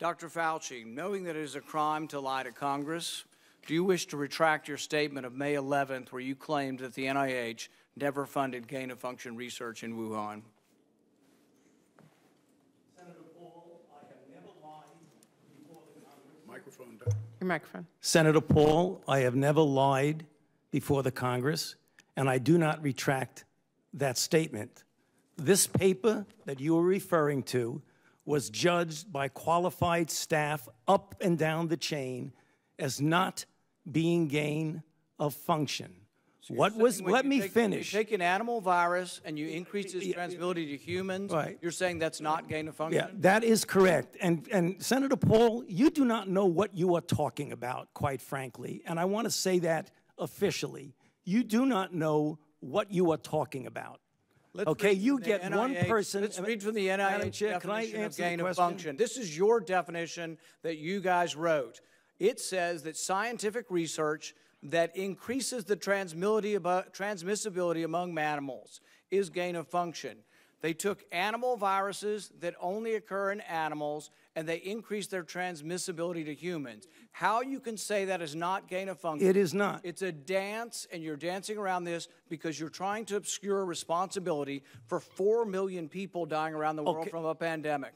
Dr. Fauci, knowing that it is a crime to lie to Congress, do you wish to retract your statement of May 11th where you claimed that the NIH never funded gain-of-function research in Wuhan? Senator Paul, I have never lied before the Congress. Microphone. Your microphone. Senator Paul, I have never lied before the Congress, and I do not retract that statement. This paper that you are referring to was judged by qualified staff up and down the chain as not being gain of function. So let me finish. You take an animal virus and you increase its transmissibility to humans, right. You're saying that's not gain of function? Yeah, that is correct. And Senator Paul, you do not know what you are talking about, quite frankly. And I want to say that officially. You do not know what you are talking about. Okay, you get NIH, one person. Let's read from the NIH definition of gain of function. This is your definition that you guys wrote. It says that scientific research that increases the transmissibility among mammals is gain of function. They took animal viruses that only occur in animals and they increased their transmissibility to humans. How you can say that is not gain of function? It is not. It's a dance, and you're dancing around this because you're trying to obscure responsibility for 4 million people dying around the world from a pandemic.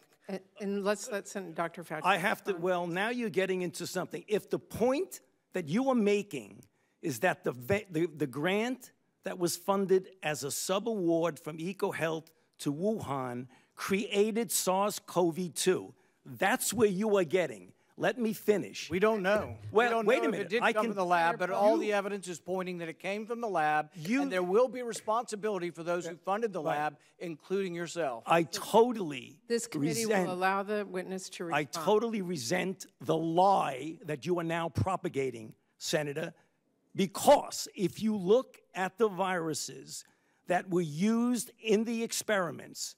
And let's let Dr. Fauci. I have to, well, now you're getting into something. If the point that you are making is that the grant that was funded as a sub-award from EcoHealth to Wuhan created SARS-CoV-2, that's where you are getting. Let me finish. We don't know. Well, we don't wait know a minute. If it did come from the lab, but all the evidence is pointing that it came from the lab, and there will be responsibility for those who funded the lab, including yourself. I totally This committee will allow the witness to respond. I totally resent the lie that you are now propagating, Senator, because if you look at the viruses that were used in the experiments,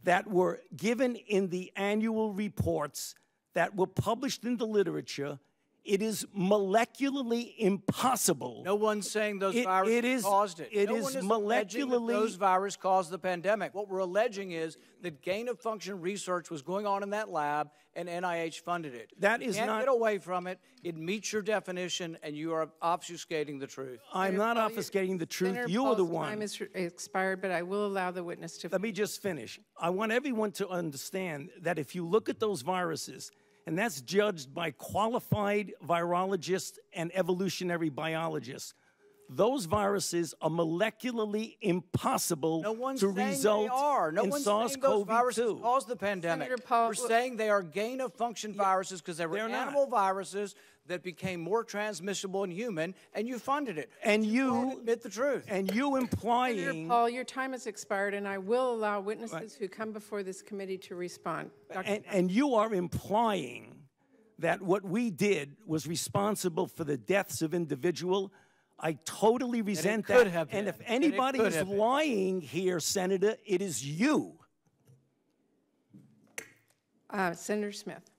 that were given in the annual reports, that were published in the literature, it is molecularly impossible. No one's saying those viruses caused it. It no is one is molecularly alleging that those viruses caused the pandemic. What we're alleging is that gain-of-function research was going on in that lab, and NIH funded it. That is you can't not get away from it. It meets your definition, and you are obfuscating the truth. I'm not obfuscating the truth. Senator You Paul's are the one. time is expired, but I will allow the witness to. Let me just finish. I want everyone to understand that if you look at those viruses, and that's judged by qualified virologists and evolutionary biologists, those viruses are molecularly impossible to result in SARS-CoV-2. Those viruses caused the pandemic. Senator Paul, we're saying they are gain-of-function viruses because they were animal viruses that became more transmissible in human, and you funded it. And you admit the truth. And you implying. Senator Paul, your time has expired, and I will allow witnesses who come before this committee to respond. And you are implying that what we did was responsible for the deaths of individuals. I totally resent that. And if anybody is lying here, Senator, it is you. Senator Smith.